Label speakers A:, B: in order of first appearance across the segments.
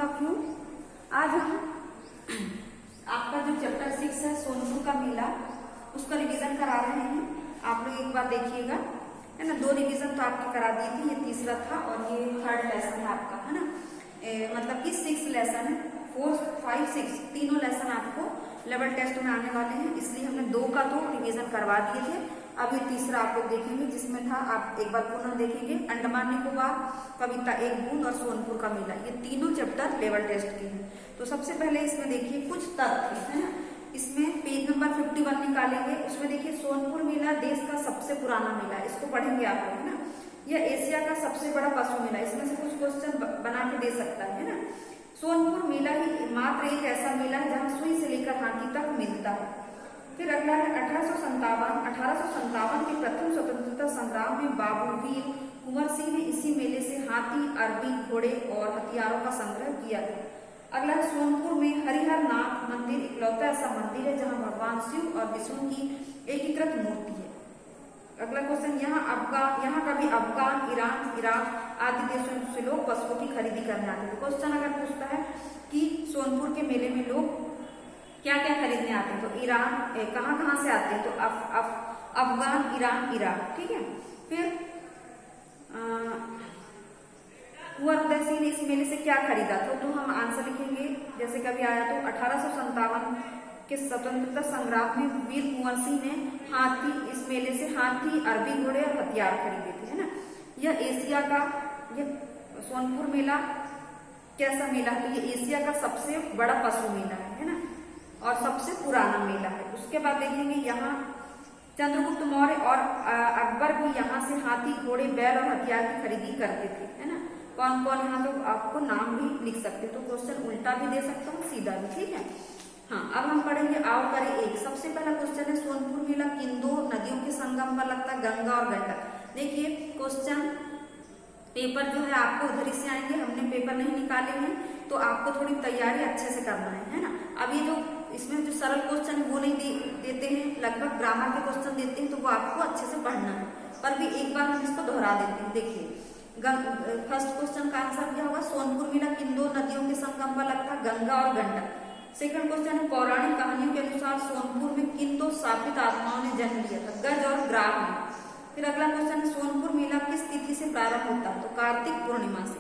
A: Of you. आज हम आपका जो चैप्टर 6 है सोनपुर का मेला उसका रिवीजन करा रहे हैं। आप लोग एक बार देखिएगा, है ना। 2 रिवीजन तो आपकी करा दी थी, ये तीसरा था और ये 3rd लेसन है आपका, है ना। मतलब कि 6 लेसन है, 4, 5, 6 तीनों लेसन आपको लेवल टेस्ट में आने वाले हैं, इसलिए हमने 2 का तो रिवीजन करवा दिए थे। अब ये तीसरा आप लोग देखेंगे जिसमें था, आप एक बार पुनः देखेंगे, अंडमान निकोबार, कविता एक बूंद और सोनपुर का मेला। ये तीनों चैप्टर लेवल टेस्ट के हैं। तो सबसे पहले इसमें देखिए कुछ तथ्य, है ना। इसमें पेज नंबर 51 निकालेंगे, उसमें देखिए सोनपुर मेला देश का सबसे पुराना मेला है, इसको पढ़ेंगे आप लोग, है ना। यह एशिया का सबसे बड़ा पशु मेला, इसमें से कुछ क्वेश्चन बना के दे सकता है ना। सोनपुर मेला ही मात्र एक ऐसा मेला है जहाँ सुई से लेकर हाथी तक मिलता है। फिर अगला है 1857 के प्रथम स्वतंत्रता संग्राम में बाबू वीर कुंवर सिंह ने इसी मेले से हाथी, अरबी, घोड़े और हथियारों का संग्रह किया था। अगला है सोनपुर में हरिहर नाथ मंदिर इकलौता ऐसा मंदिर है जहाँ भगवान शिव और विष्णु की एकीकृत मूर्ति है। अगला क्वेश्चन, यहाँ कभी अफगान, ईरान, इराक आदि देशों से लोग पशुओं की खरीदी करने आते थे। क्वेश्चन अगर पूछता है कि सोनपुर के मेले में लोग क्या क्या खरीदने आते हैं, तो ईरान कहाँ से आते हैं, तो अफगान, ईरान, इराक, ठीक है। फिर कुंवर उदय सिंह ने इस मेले से क्या खरीदा, तो हम आंसर लिखेंगे जैसे कभी आया तो 1857 के स्वतंत्रता संग्राम में वीर कुंवर सिंह ने इस मेले से हाथी, अरबी घोड़े और हथियार खरीदे थे, है ना। यह एशिया का, यह सोनपुर मेला कैसा मेला है, तो ये एशिया का सबसे बड़ा पशु मेला है ना, और सबसे पुराना मेला है। उसके बाद देखेंगे यहाँ चंद्रगुप्त मौर्य और अकबर भी यहाँ से हाथी, घोड़े, बैल और हथियार की खरीदी करते थे, है ना। कौन कौन, यहाँ तो आपको नाम भी लिख सकते, तो क्वेश्चन उल्टा भी दे सकता हूँ, सीधा भी, ठीक है। हाँ, अब हम पढ़ेंगे आओ करें एक। सबसे पहला क्वेश्चन है सोनपुर मेला किन 2 नदियों के संगम पर लगता है, गंगा और गंडक। देखिए क्वेश्चन पेपर जो है आपको उधर ही से आएंगे, हमने पेपर नहीं निकाले हैं, तो आपको थोड़ी तैयारी अच्छे से करना है ना। अब ये जो इसमें जो सरल क्वेश्चन है वो नहीं देते हैं, लगभग ग्रामर के क्वेश्चन देते हैं, तो वो आपको अच्छे से पढ़ना है। पर भी एक बार हम इसको दोहरा देते हैं। देखिए फर्स्ट क्वेश्चन का आंसर क्या होगा, सोनपुर मेला किन 2 नदियों के संगम पर लगता है, गंगा और गंडक। सेकंड क्वेश्चन है पौराणिक कहानियों के अनुसार सोनपुर में किन 2 शापित आत्माओं ने जन्म लिया था, गज और ग्राह ने। फिर अगला क्वेश्चन है सोनपुर मेला किस तिथि से प्रारंभ होता है, तो कार्तिक पूर्णिमा से।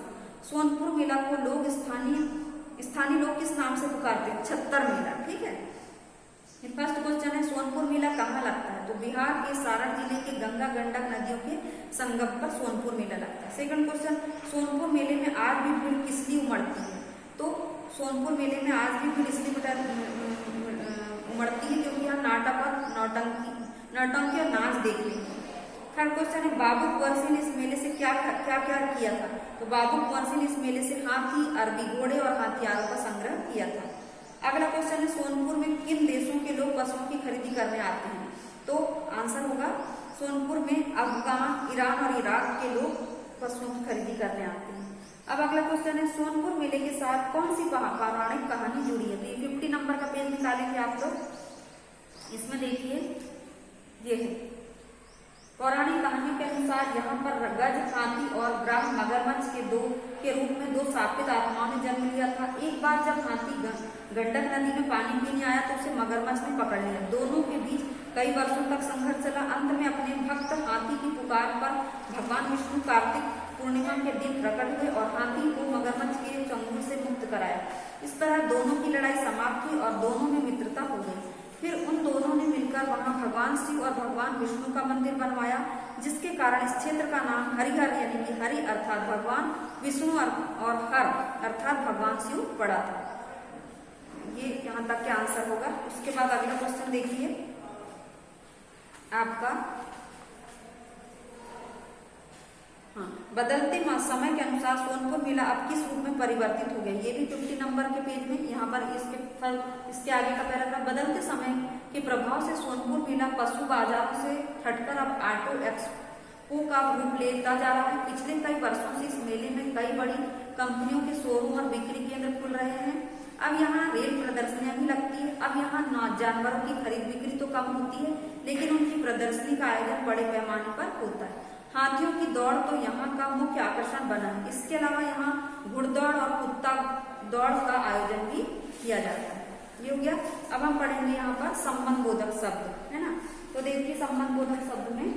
A: सोनपुर मेला को लोग स्थानीय लोग किस नाम से पुकारते हैं, छत्तर मेला, ठीक है। फर्स्ट क्वेश्चन है सोनपुर मेला कहाँ लगता है, तो बिहार के सारण जिले के गंगा गंडक नदियों के संगम पर सोनपुर मेला लगता है। सेकंड क्वेश्चन, सोनपुर मेले में आज भी भीड़ किस लिए उमड़ती है, तो सोनपुर मेले में आज भी भीड़ इसलिए उमड़ती है क्योंकि यहाँ नाटक और नौटंकी और नाच देखने को। थर्ड क्वेश्चन है बाबू कुंवर सिंह ने इस मेले से क्या किया था, तो बाबू कुंवर सिंह ने इस मेले से हाथी, अरबी घोड़े और हथियारों का संग्रह किया था। अगला क्वेश्चन है सोनपुर में किन देशों के लोग पशुओं की खरीदी करने आते हैं, तो आंसर होगा सोनपुर में अफगान, ईरान और इराक के लोग पशुओं की खरीदी करने आते हैं। अब अगला क्वेश्चन है सोनपुर मेले के साथ कौन सी पौराणिक कहानी जुड़ी है, तो ये 50 नंबर का पेज निकालेंगे आप लोग। इसमें देखिए ये है पौराणिक कहानियों के अनुसार यहाँ पर गज, हाथी और ग्राह मगरमच्छ के रूप में 2 शापित आत्माओं ने जन्म लिया था। एक बार जब हाथी गंडक नदी में पानी पीने आया तो उसे मगरमच्छ ने पकड़ लिया। दोनों के बीच कई वर्षों तक संघर्ष चला। अंत में अपने भक्त हाथी की पुकार पर भगवान विष्णु कार्तिक पूर्णिमा के दिन प्रकट हुए और हाथी को मगरमच्छ के चंगुल से मुक्त कराया। इस तरह दोनों की लड़ाई समाप्त हुई और दोनों में मित्रता हो गई। फिर उन दोनों ने मिलकर वहां भगवान शिव और भगवान विष्णु का मंदिर बनवाया, जिसके कारण इस क्षेत्र का नाम हरिहर यानी कि हरि अर्थात भगवान विष्णु और हर अर्थात भगवान शिव पड़ा था। ये यहाँ तक के आंसर होगा। उसके बाद अगला क्वेश्चन देखिए आपका, हाँ, बदलते समय के अनुसार सोनपुर मेला अब किस रूप में परिवर्तित हो गया, ये भी 50 नंबर के पेज में। यहाँ पर इसके आगे का पैराग्राफ, बदलते समय के प्रभाव से सोनपुर मेला पशु बाजारों से हटकर अब ऑटो एक्सपो का रूप लेता जा रहा है। पिछले कई वर्षों से इस मेले में कई बड़ी कंपनियों के शोरूम और बिक्री केंद्र खुल रहे हैं। अब यहाँ रेल प्रदर्शनियां भी लगती है। अब यहाँ जानवरों की खरीद बिक्री तो कम होती है, लेकिन उनकी प्रदर्शनी का आयोजन बड़े पैमाने पर होता है। हाथियों की दौड़ तो यहाँ का मुख्य आकर्षण बना है। इसके अलावा यहाँ घुड़दौड़ और कुत्ता दौड़ का आयोजन भी किया जाता है। ये हो गया। अब हम पढ़ेंगे यहाँ पर संबंध बोधक शब्द, है ना। तो देखिए संबंध बोधक शब्द में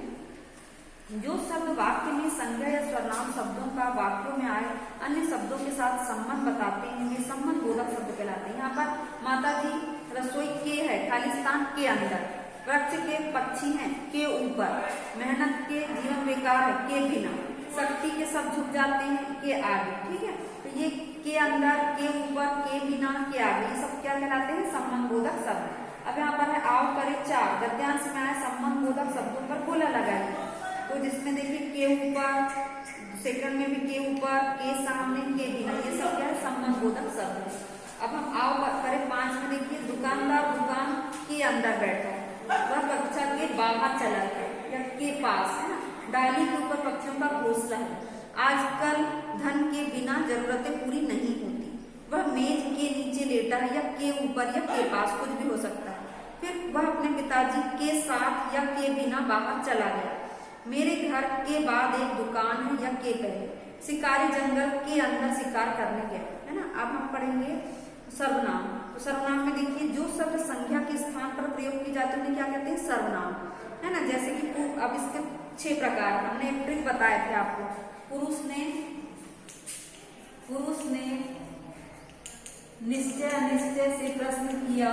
A: जो शब्द वाक्य में संज्ञा या सर्वनाम शब्दों का वाक्यों में आए अन्य शब्दों के साथ संबंध बताते हैं, वे संबंध बोधक शब्द कहलाते हैं। यहाँ पर माता जी रसोई के है, खालिस्तान के अंदर, वृक्ष के पक्षी हैं के ऊपर, मेहनत के जीवन बेकार है के बिना, शक्ति के सब झुक जाते हैं के आगे। ठीक है, तो ये के अंदर, के ऊपर, के बिना, के आगे, ये सब क्या कहलाते हैं? संबंध बोधक शब्द। अब यहाँ पर है आओ करें चार, गद्यांश में आए संबंध बोधक शब्दों पर गोला लगाइए। तो जिसमें देखिए के ऊपर, सेकंड में भी के ऊपर, के सामने, के बिना, ये सब क्या है? संबंध बोधक शब्द है। अब हम आओ करें पांच में देखिए दुकानदार दुकान के अंदर बैठा है, वह कक्षा के बाहर चला गया या के पास, है ना। डाली के ऊपर पक्षियों का घोंसला है, आजकल धन के बिना जरूरतें पूरी नहीं होती, वह मेज के नीचे लेटा है या के ऊपर या के पास, कुछ भी हो सकता है। फिर वह अपने पिताजी के साथ या के बिना बाहर चला गया, मेरे घर के बाद एक दुकान है या के पहले, शिकारी जंगल के अंदर शिकार करने गया, है ना। अब हम पढ़ेंगे सर्वनाम। तो सर्वनाम में देखिए जो शब्द संज्ञा के स्थान पर प्रयोग की जाते हैं क्या कहते हैं? सर्वनाम, है ना। जैसे कि अब इसके 6 प्रकार, हमने एक ट्रिक बताए थे आपको। पुरुष ने निश्चय अनिश्चय से प्रश्न किया,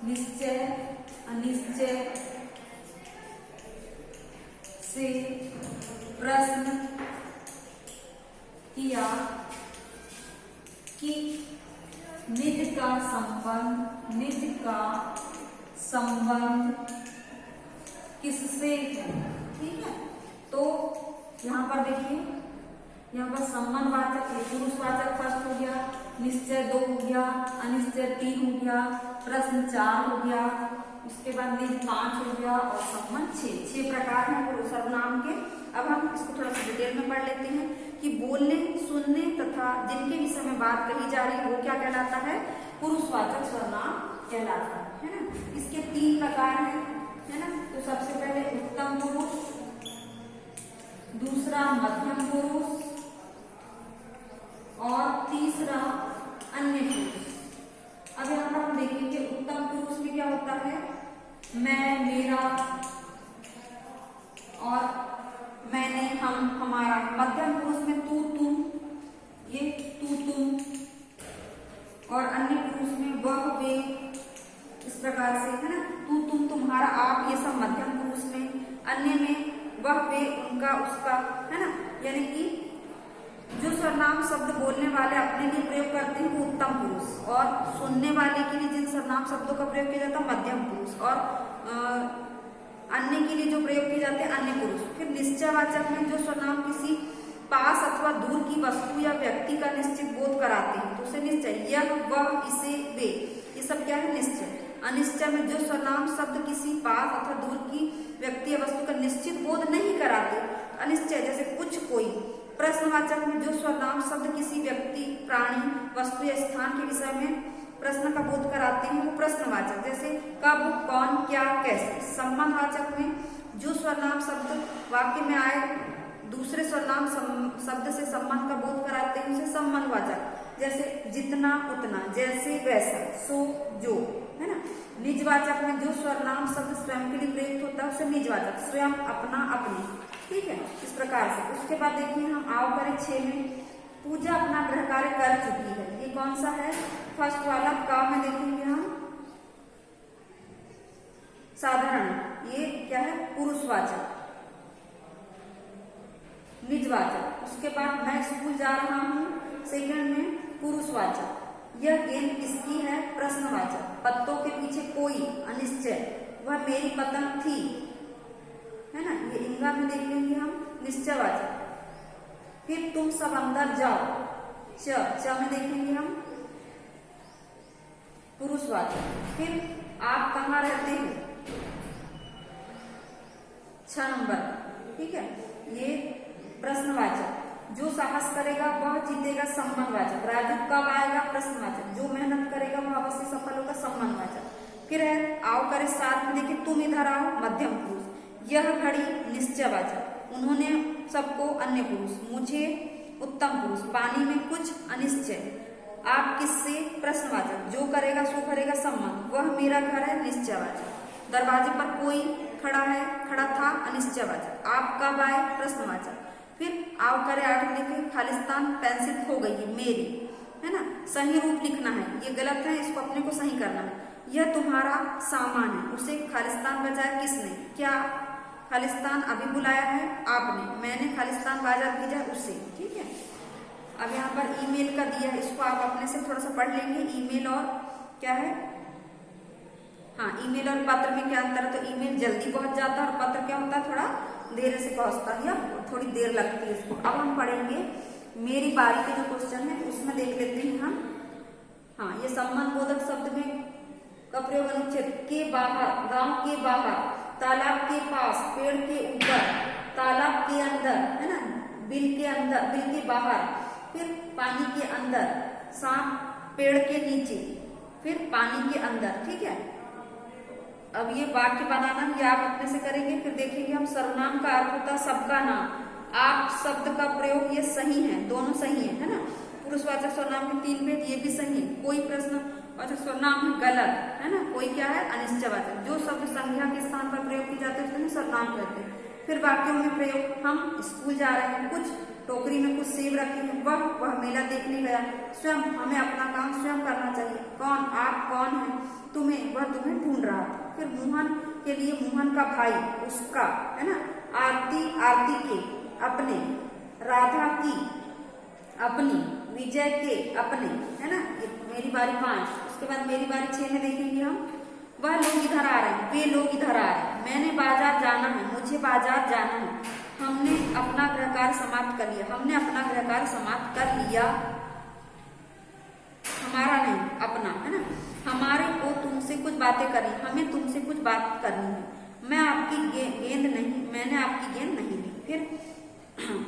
A: निश्चय अनिश्चय से प्रश्न किया कि निज का संबंध किससे है। ठीक है, तो यहाँ पर देखिए, यहाँ पर संबंधवाचक पुरुषवाचक फर्स्ट हो गया, निश्चय 2 हो गया, अनिश्चय 3 हो गया, प्रश्न 4 हो गया, उसके बाद निज 5 हो गया और संबंध 6 प्रकार हैं सर्वनाम के। अब हम इसको थोड़ा सा डिटेल में पढ़ लेते हैं कि बोलने, सुनने तथा जिनके विषय में बात कही जा रही है वो क्या कहलाता है? पुरुषवाचक सर्वनाम कहलाता है ना। इसके 3 प्रकार हैं, है ना। तो सबसे पहले उत्तम पुरुष, दूसरा मध्यम पुरुष और तीसरा अन्य पुरुष। अब यहाँ पर हम देखेंगे उत्तम पुरुष में क्या होता है? मैं, मेरा और मैंने, हम, हमारा। मध्यम पुरुष में तू, तुम, ये तू, तुम, और अन्य पुरुष में वह, वे, इस प्रकार से, है ना। तू, तुम, तुम्हारा, आप, ये सब मध्यम पुरुष में। अन्य में वह, वे, उनका, उसका, है ना। यानी कि जो सर्वनाम शब्द बोलने वाले अपने लिए प्रयोग करते हैं वो उत्तम पुरुष, और सुनने वाले के लिए जिन सर्वनाम शब्दों का प्रयोग किया जाता है मध्यम पुरुष, और अन्य के लिए जो प्रयोग किए जाते हैं अन्य पुरुष। फिर निश्चयवाचक में जो सर्वनाम किसी पास अथवा दूर की वस्तु या व्यक्ति का निश्चित बोध कराते हैं तो उसे निश्चय, यह, वह, इसे, वे, ये सब क्या है? निश्चय। अनिश्चय में जो सर्वनाम शब्द किसी पास अथवा दूर की व्यक्ति या वस्तु का निश्चित बोध नहीं कराते, अनिश्चय, जैसे कुछ, कोई। प्रश्नवाचक में जो सर्वनाम शब्द किसी व्यक्ति, प्राणी, वस्तु या स्थान के विषय में प्रश्न का बोध कराते हैं वो प्रश्नवाचक, जैसे कब, कौन, क्या, कैसे। संबंधवाचक में जो सर्वनाम शब्द वाक्य में आए दूसरे सर्वनाम शब्द से संबंध का बोध कराते हैं उसे संबंधवाचक, जैसे जितना, उतना, जैसे, वैसा, सो, जो, है ना। निजवाचक में जो सर्वनाम शब्द स्वयं के लिए प्रयुक्त होता है उसे निजवाचक, स्वयं, अपना, अपनी। ठीक है, इस प्रकार से। उसके बाद देखिए हम आओ करें 6 में, पूजा अपना गृह कार्य कर चुकी है, ये कौन सा है? फर्स्ट वाला। का में देखेंगे हम साधारण, ये क्या है? पुरुषवाचक। निजवाचक। उसके बाद मैं स्कूल जा रहा हूँ, सेकंड में पुरुषवाचक। यह गेंद किसकी है? प्रश्नवाचक। पत्तों के पीछे कोई, अनिश्चय। वह मेरी पतंग थी, है ना, ये इंगा में देख लेंगे हम, निश्चयवाचक। फिर तुम सब अंदर जाओ, च में देखेंगे हम पुरुषवाचक। फिर आप कहाँ रहते हो, 6 नंबर। ठीक है, ये प्रश्नवाचक। जो साहस करेगा वह जीतेगा, संबंधवाचक। राजू कब आएगा? प्रश्नवाचक। जो मेहनत करेगा वह अवश्य सफल होगा, संबंधवाचक। फिर है आओ करे 7 में देखिए तुम इधर आओ, मध्यम पुरुष। यह घड़ी, निश्चयवाचक। उन्होंने सबको अन्य पुरुष, मुझे उत्तम पुरुष, पानी में कुछ अनिश्चय, आप किससे प्रश्नवाचक, जो करेगा सो करेगा संबंध, वह मेरा घर है निश्चयवाचक, दरवाजे पर कोई खड़ा था अनिश्चयवाचक, आप कब आए प्रश्नवाचक, फिर आओ करे 8 लिखे, खालिस्तान पेंसिल खो गई है मेरी, है ना, सही रूप लिखना है, ये गलत है, इसको अपने को सही करना है, यह तुम्हारा सामान है, उसे खालिस्तान बजाया किसने, क्या खालिस्तान अभी बुलाया है आपने, मैंने खालिस्तान बाजार भेजा उससे, ठीक है। अब यहाँ पर ईमेल का दिया है, इसको आप अपने से थोड़ा सा पढ़ लेंगे, ईमेल और क्या है, हाँ ईमेल और पत्र में क्या अंतर है, तो ईमेल जल्दी पहुंच जाता है और पत्र क्या होता है थोड़ा देर से पहुंचता है या थोड़ी देर लगती है इसको। अब हम पढ़ेंगे मेरी बारी के जो क्वेश्चन है उसमें देख लेते हैं हम। हाँ ये सम्मान बोधक शब्द में का प्रयोग अनुच्छेद के बाहर, गांव के बाहर, तालाब के पास, पेड़ के ऊपर, तालाब के अंदर, है ना, बिल के अंदर, बिल के बाहर, फिर पानी के अंदर, सांप पेड़ के नीचे, फिर पानी के अंदर, ठीक है। अब ये वाक्य बनाना ये आप अपने से करेंगे। फिर देखेंगे हम सर्वनाम का अर्थ होता है सबका नाम, आप शब्द का प्रयोग ये सही है, दोनों सही है ना। पुरुषवाचक सर्वनाम के 3 भेद ये भी सही है, कोई प्रश्नवाचक सर्वनाम है गलत, है ना, कोई क्या है अनिश्चयवाचक, जो शब्द संज्ञा के स्थान पर प्रयोग किए जाते हैं उसमें सर्वनाम कहते हैं। फिर वाक्यों में प्रयोग, हम स्कूल जा रहे हैं, कुछ टोकरी में कुछ सेब रखे हैं, वह मेला देखने गया, स्वयं हमें अपना काम स्वयं करना चाहिए, कौन आप कौन है, तुम्हें वह तुम्हें ढूंढ रहा था। फिर मोहन के लिए मोहन का भाई उसका, है ना, आरती आरती के अपने, राधा की अपनी, विजय के अपने, है ना। मेरी बारी 5, उसके बाद मेरी बारी 6 में देखेंगे हम। वह लोग इधर आ रहे हैं, वे लोग इधर आ रहे हैं, मैंने बाजार जाना है, मुझे बाजार जाना है, हमने अपना गृह कार्य समाप्त कर लिया, हमने अपना गृह कार्य समाप्त कर लिया, हमारा नहीं अपना, है ना। हमारे को तुमसे कुछ बातें करनी, हमें तुमसे कुछ बात करनी है, मैं आपकी गेंद नहीं, मैंने आपकी गेंद नहीं ली। फिर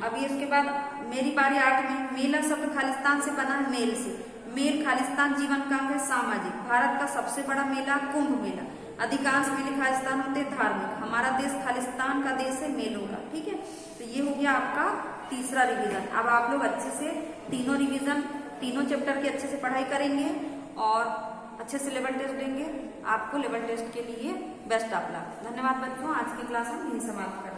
A: अभी इसके बाद मेरी बारी 8 में। मेला शब्द खालिस्तान से बना है, मेल से, मेल खालिस्तान जीवन का अंग है, सामाजिक, भारत का सबसे बड़ा मेला कुंभ मेला, अधिकांश मेले खालिस्तान होते धार्मिक, हमारा देश खालिस्तान का देश है मेलों का, ठीक है। तो ये हो गया आपका तीसरा रिवीजन। अब आप लोग अच्छे से तीनों रिवीजन, तीनों चैप्टर की अच्छे से पढ़ाई करेंगे और अच्छे से लेवल टेस्ट देंगे। आपको लेवल टेस्ट के लिए बेस्ट ऑफ लक। धन्यवाद बच्चों, आज की क्लास हम यहीं समाप्त करें।